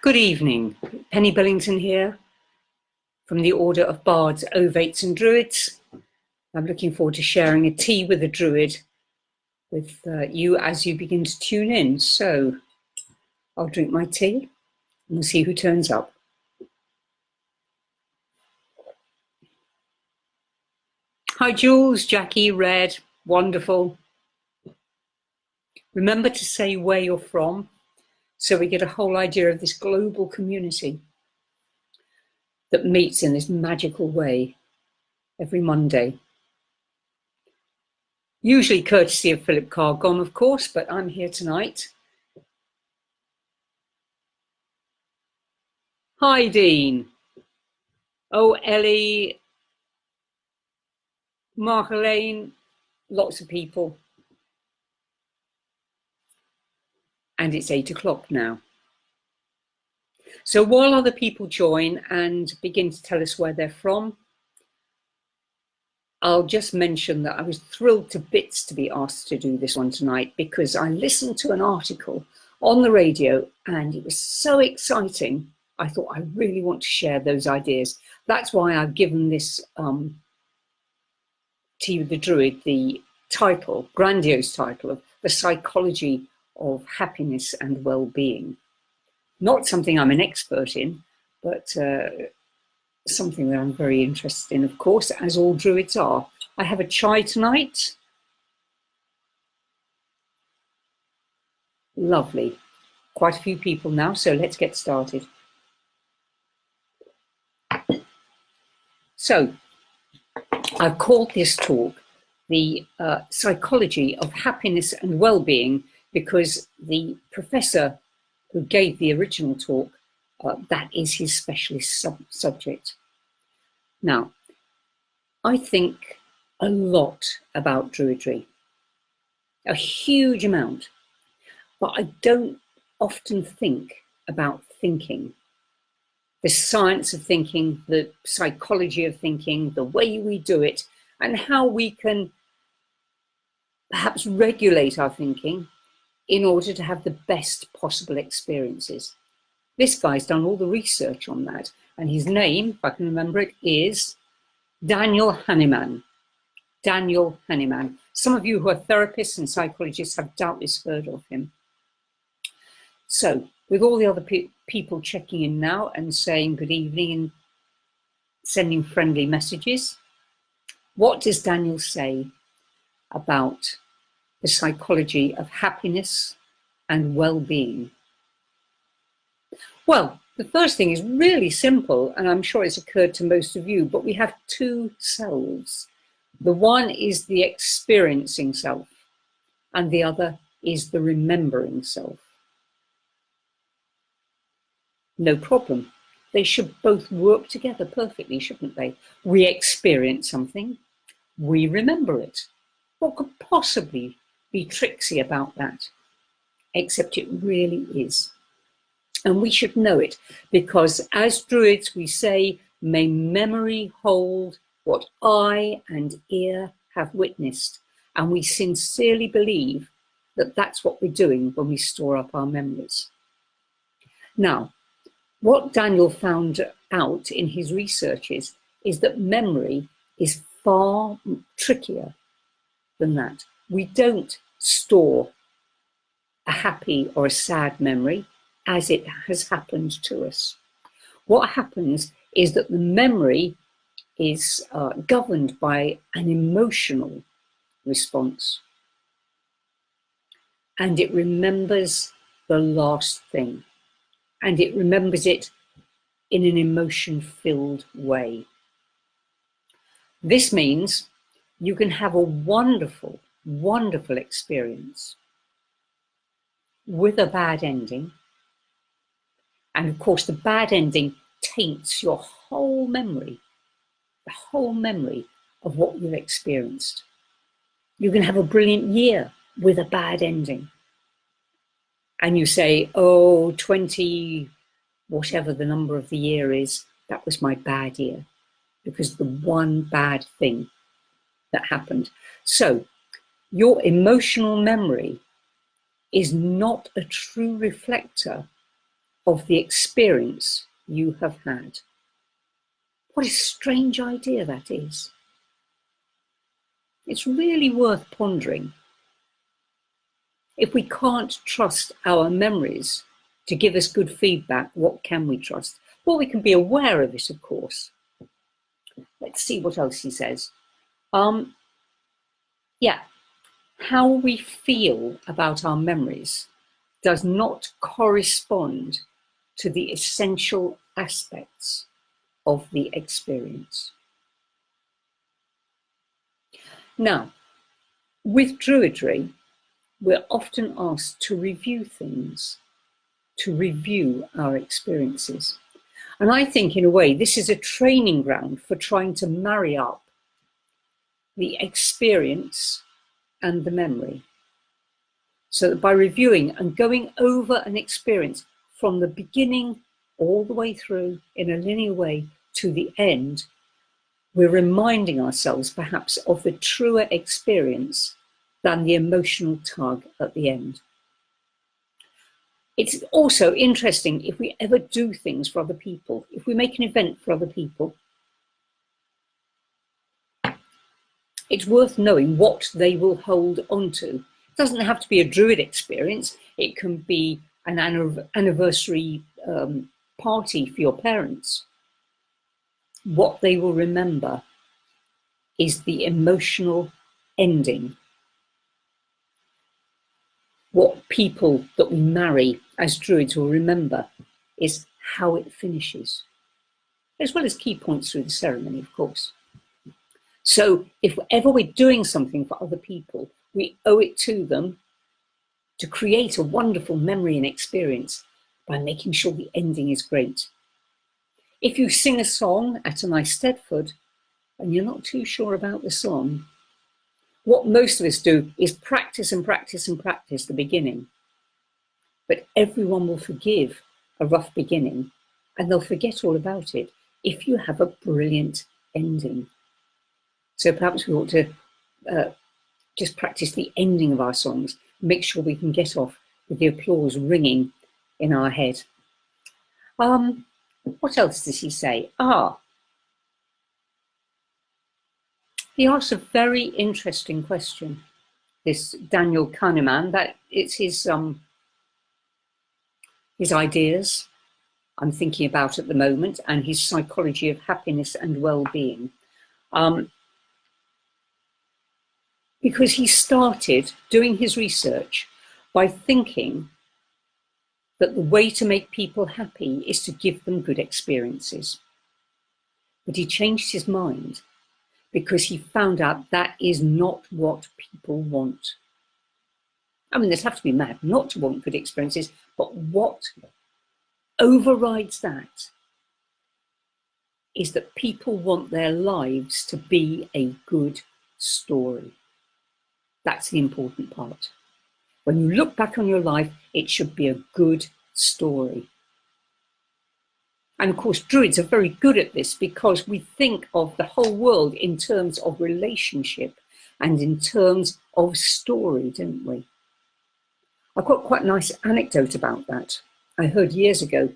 Good evening, Penny Billington here from the Order of Bards, Ovates and Druids. I'm looking forward to sharing a tea with a Druid with you as you begin to tune in. So I'll drink my tea and we'll see who turns up. Hi Jules, Jackie, Red, wonderful. Remember to say where you're from so we get a whole idea of this global community that meets in this magical way every Monday. Usually courtesy of Philip Carr-Gomm, of course, but I'm here tonight. Hi, Dean. Oh, Ellie, Mark-Elaine, lots of people. And it's 8 o'clock now. So while other people join and begin to tell us where they're from, I'll just mention that I was thrilled to bits to be asked to do this one tonight because I listened to an article on the radio and it was so exciting. I thought I really want to share those ideas. That's why I've given this Tea with the Druid the title, grandiose title of The Psychology of Happiness and Well-Being. Not something I'm an expert in, but something that I'm very interested in, of course, as all Druids are. I have a chai tonight. Lovely. Quite a few people now, so let's get started. So, I've called this talk the Psychology of Happiness and Well-Being because the professor who gave the original talk, that is his specialist subject. Now, I think a lot about Druidry, a huge amount, but I don't often think about thinking. The science of thinking, the psychology of thinking, the way we do it, and how we can perhaps regulate our thinking in order to have the best possible experiences. This guy's done all the research on that, and his name, if I can remember it, is Daniel Kahneman. Daniel Kahneman. Some of you who are therapists and psychologists have doubtless heard of him. So, with all the other people checking in now and saying good evening and sending friendly messages, what does Daniel say about the psychology of happiness and well-being? Well, the first thing is really simple, and I'm sure it's occurred to most of you, but we have two selves. The one is the experiencing self, and the other is the remembering self. No problem. They should both work together perfectly, shouldn't they? We experience something, we remember it. What could possibly be tricksy about that? Except it really is. And we should know it, because as Druids we say, may memory hold what eye and ear have witnessed. And we sincerely believe that that's what we're doing when we store up our memories. Now, what Daniel found out in his researches is that memory is far trickier than that. We don't store a happy or a sad memory as it has happened to us. What happens is that the memory is governed by an emotional response, and it remembers the last thing, and it remembers it in an emotion-filled way. This means you can have a wonderful, wonderful experience with a bad ending. And of course, the bad ending taints your whole memory, the whole memory of what you've experienced. You can have a brilliant year with a bad ending. And you say, oh, 20, whatever the number of the year is, that was my bad year, because the one bad thing that happened. So your emotional memory is not a true reflector of the experience you have had. What a strange idea that is. It's really worth pondering. If we can't trust our memories to give us good feedback, what can we trust? Well, we can be aware of it, of course. Let's see what else he says. How we feel about our memories does not correspond to the essential aspects of the experience. Now, with Druidry, we're often asked to review things, to review our experiences. And I think, in a way, this is a training ground for trying to marry up the experience and the memory. So that by reviewing and going over an experience from the beginning all the way through in a linear way to the end, we're reminding ourselves perhaps of the truer experience than the emotional tug at the end. It's also interesting if we ever do things for other people, if we make an event for other people, it's worth knowing what they will hold on to. It doesn't have to be a Druid experience. It can be an anniversary party for your parents. What they will remember is the emotional ending. What people that we marry as Druids will remember is how it finishes, as well as key points through the ceremony, of course. So if ever we're doing something for other people, we owe it to them to create a wonderful memory and experience by making sure the ending is great. If you sing a song at an Eisteddfod and you're not too sure about the song, what most of us do is practice and practice and practice the beginning. But everyone will forgive a rough beginning and they'll forget all about it if you have a brilliant ending. So perhaps we ought to just practice the ending of our songs, make sure we can get off with the applause ringing in our head. What else does he say? He asks a very interesting question, this Daniel Kahneman, that it's his ideas I'm thinking about at the moment, and his psychology of happiness and well-being. Because he started doing his research by thinking that the way to make people happy is to give them good experiences. But he changed his mind because he found out that is not what people want. I mean, they'd have to be mad not to want good experiences, but what overrides that is that people want their lives to be a good story. That's the important part. When you look back on your life, it should be a good story. And of course, Druids are very good at this because we think of the whole world in terms of relationship and in terms of story, don't we? I've got quite a nice anecdote about that. I heard years ago,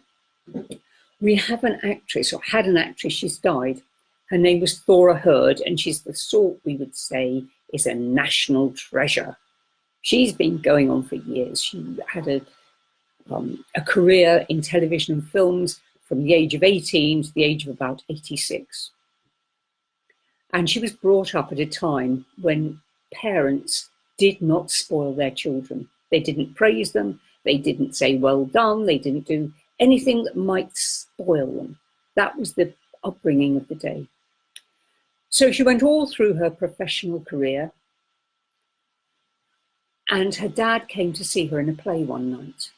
we have an actress, or had an actress, she's died. Her name was Thora Hird, and she's the sort we would say is a national treasure. She's been going on for years. She had a career in television and films from the age of 18 to the age of about 86. And she was brought up at a time when parents did not spoil their children. They didn't praise them. They didn't say, well done. They didn't do anything that might spoil them. That was the upbringing of the day. So she went all through her professional career, and her dad came to see her in a play one night,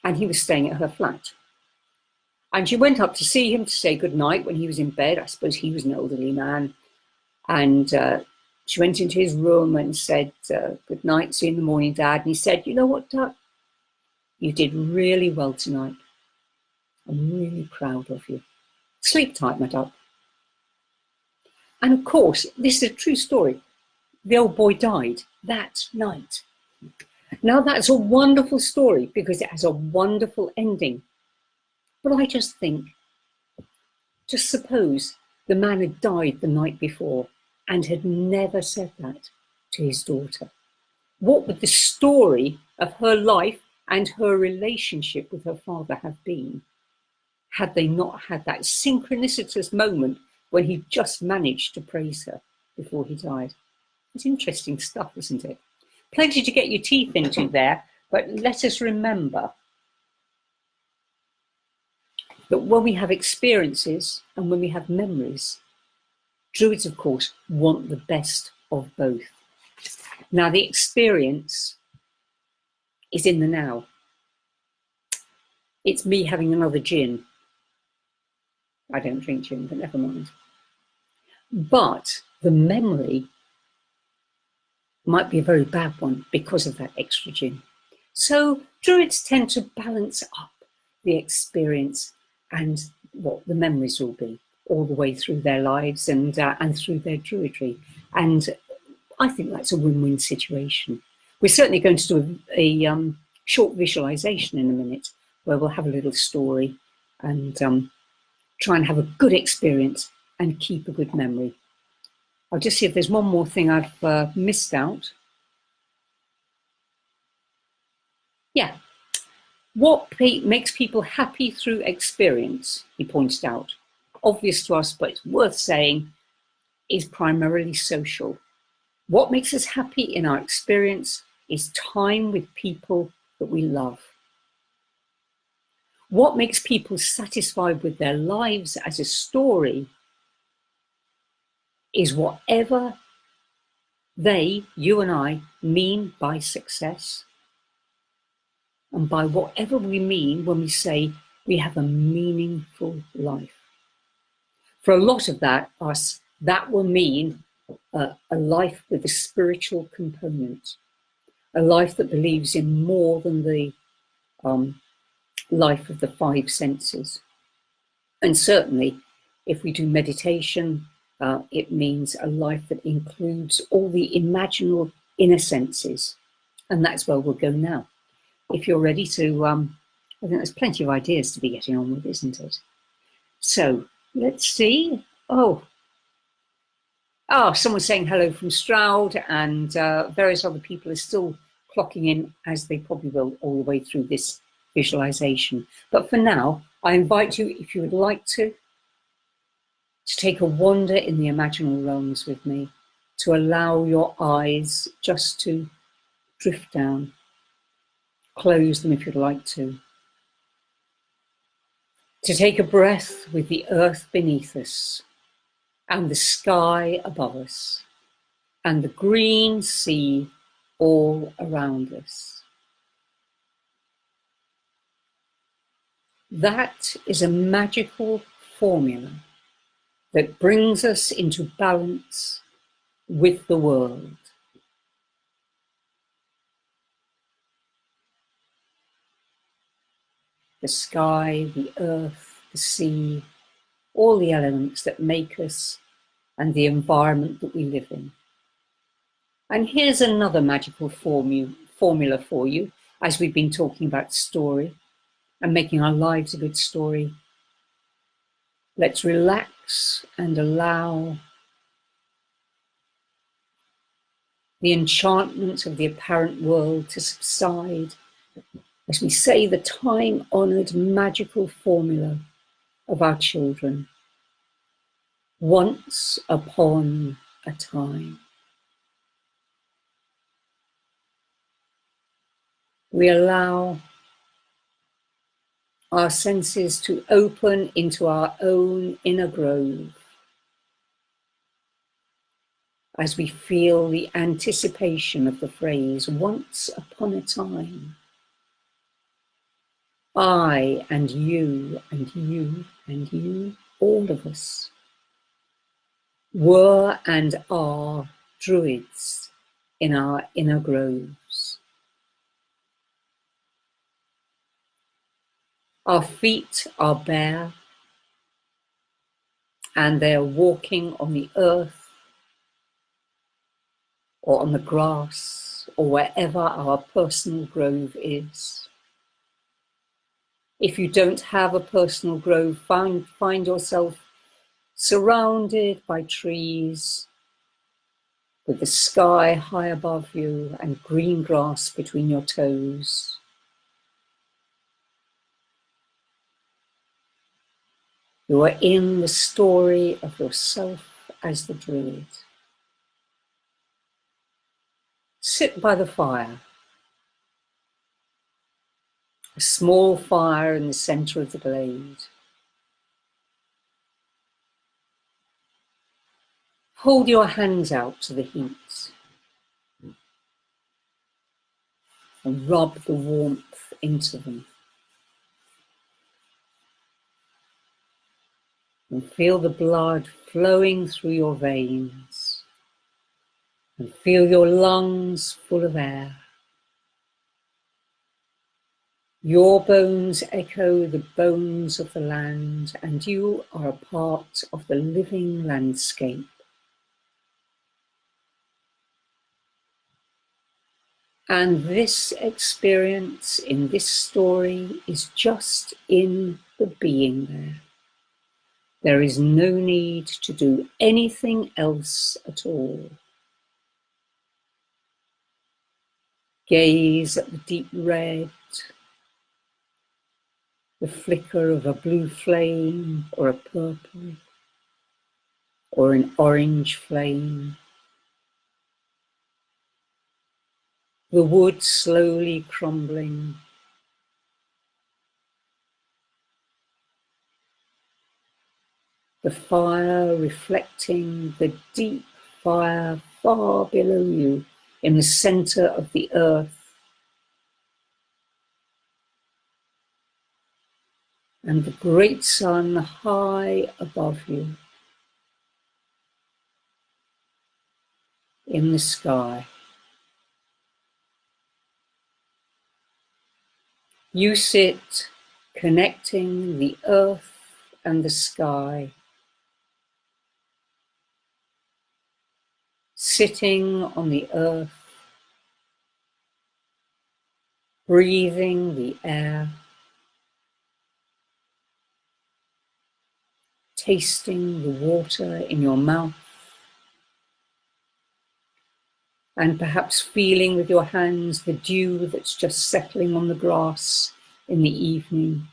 and he was staying at her flat. And she went up to see him to say goodnight when he was in bed. I suppose he was an elderly man. And she went into his room and said, good night, see you in the morning, Dad. And he said, you know what, Dad? You did really well tonight. I'm really proud of you. Sleep tight, my duck. And of course, this is a true story. The old boy died that night. Now that's a wonderful story because it has a wonderful ending. But I just think, just suppose the man had died the night before and had never said that to his daughter. What would the story of her life and her relationship with her father have been had they not had that synchronicitous moment when he just managed to praise her before he died? It's interesting stuff, isn't it? Plenty to get your teeth into there, but let us remember that when we have experiences and when we have memories, Druids, of course, want the best of both. Now, the experience is in the now. It's me having another gin. I don't drink gin, but never mind. But the memory might be a very bad one because of that extra gin. So Druids tend to balance up the experience and what the memories will be all the way through their lives and through their Druidry. And I think that's a win-win situation. We're certainly going to do a short visualization in a minute where we'll have a little story and try and have a good experience and keep a good memory. I'll just see if there's one more thing I've missed out. Yeah. What makes people happy through experience, he pointed out, obvious to us, but it's worth saying, is primarily social. What makes us happy in our experience is time with people that we love. What makes people satisfied with their lives as a story is whatever they, you and I, mean by success, and by whatever we mean when we say we have a meaningful life. For a lot of us, that will mean a life with a spiritual component, a life that believes in more than the life of the five senses. And certainly, if we do meditation, it means a life that includes all the imaginal inner senses. And that's where we'll go now. If you're ready to, I think there's plenty of ideas to be getting on with, isn't it? So let's see. Oh, someone's saying hello from Stroud, and various other people are still clocking in, as they probably will all the way through this visualization. But for now, I invite you, if you would like to take a wander in the imaginal realms with me, to allow your eyes just to drift down. Close them if you'd like to. To take a breath with the earth beneath us, and the sky above us, and the green sea all around us. That is a magical formula that brings us into balance with the world. The sky, the earth, the sea, all the elements that make us and the environment that we live in. And here's another magical formula for you, as we've been talking about story and making our lives a good story. Let's relax and allow the enchantment of the apparent world to subside as we say the time-honoured magical formula of our children. Once upon a time. We allow our senses to open into our own inner grove as we feel the anticipation of the phrase, once upon a time. I and you and you and you, all of us, were and are druids in our inner groves. Our feet are bare and they're walking on the earth or on the grass or wherever our personal grove is. If you don't have a personal grove, find yourself surrounded by trees, with the sky high above you and green grass between your toes. You are in the story of yourself as the Druid. Sit by the fire, a small fire in the centre of the glade. Hold your hands out to the heat and rub the warmth into them. And feel the blood flowing through your veins. And feel your lungs full of air. Your bones echo the bones of the land, and you are a part of the living landscape. And this experience in this story is just in the being there. There is no need to do anything else at all. Gaze at the deep red, the flicker of a blue flame or a purple or an orange flame. The wood slowly crumbling. The fire reflecting the deep fire far below you in the center of the earth. And the great sun high above you in the sky. You sit connecting the earth and the sky, sitting on the earth, breathing the air, tasting the water in your mouth, and perhaps feeling with your hands the dew that's just settling on the grass in the evening,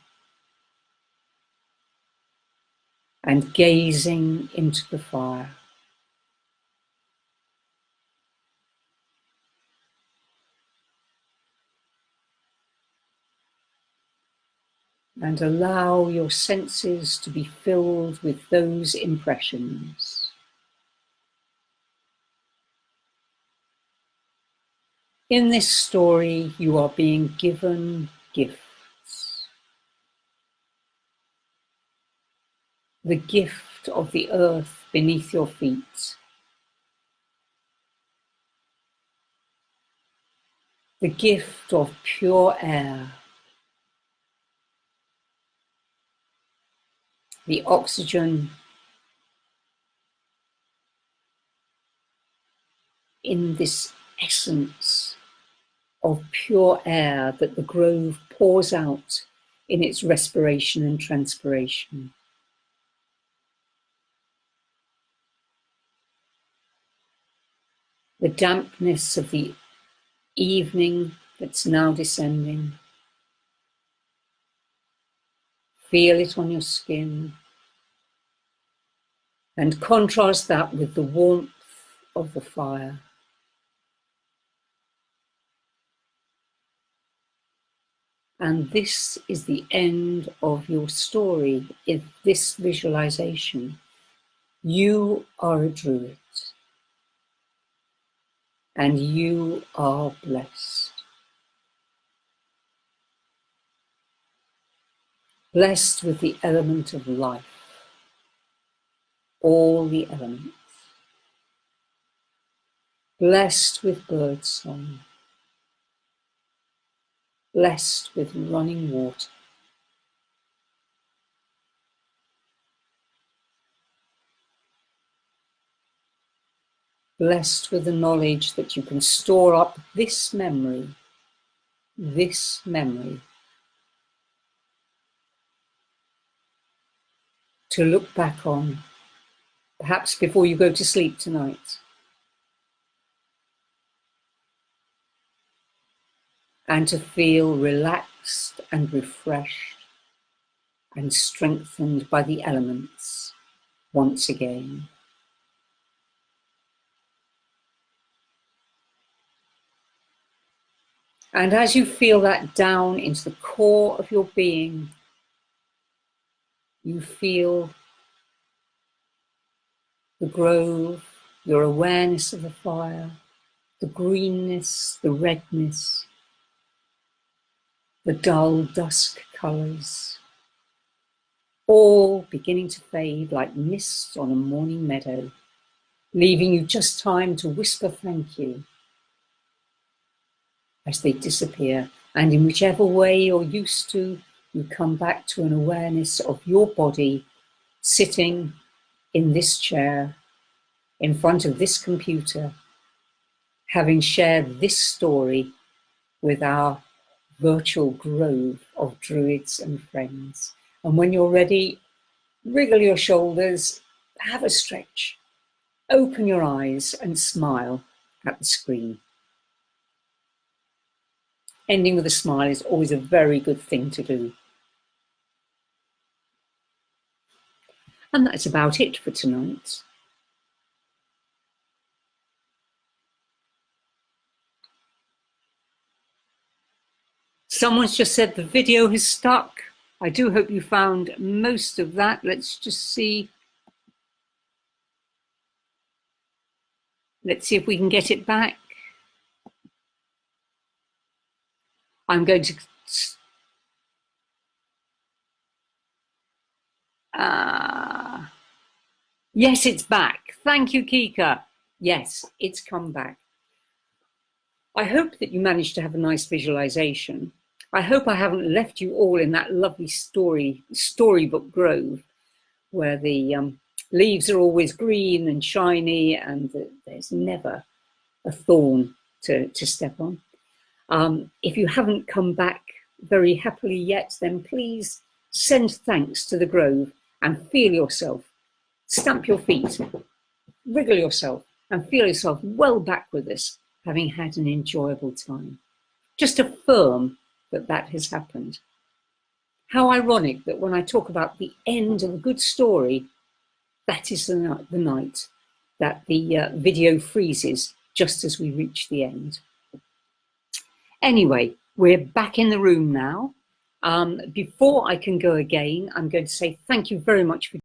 and gazing into the fire. And allow your senses to be filled with those impressions. In this story, you are being given gifts. The gift of the earth beneath your feet. The gift of pure air. The oxygen in this essence of pure air that the grove pours out in its respiration and transpiration. The dampness of the evening that's now descending. Feel it on your skin. And contrast that with the warmth of the fire. And this is the end of your story, in this visualization. You are a Druid. And you are blessed. Blessed with the element of life. All the elements. Blessed with birdsong. Blessed with running water. Blessed with the knowledge that you can store up this memory to look back on, perhaps before you go to sleep tonight. And to feel relaxed and refreshed and strengthened by the elements once again. And as you feel that down into the core of your being, you feel the grove, your awareness of the fire, the greenness, the redness, the dull dusk colours, all beginning to fade like mist on a morning meadow, leaving you just time to whisper thank you as they disappear. And in whichever way you're used to, you come back to an awareness of your body sitting in this chair, in front of this computer, having shared this story with our virtual grove of druids and friends. And when you're ready, wriggle your shoulders, have a stretch, open your eyes and smile at the screen. Ending with a smile is always a very good thing to do. And that's about it for tonight. Someone's just said the video has stuck. I do hope you found most of that. Let's just see. Let's see if we can get it back. I'm going to... yes, it's back. Thank you, Kika. Yes, it's come back. I hope that you managed to have a nice visualization. I hope I haven't left you all in that lovely storybook grove where the leaves are always green and shiny and there's never a thorn to step on. If you haven't come back very happily yet, then please send thanks to the grove and feel yourself, stamp your feet, wriggle yourself and feel yourself well back with us, having had an enjoyable time. Just affirm that that has happened. How ironic that when I talk about the end of a good story, that is the night that the video freezes just as we reach the end. Anyway, we're back in the room now. Before I can go again, I'm going to say thank you very much for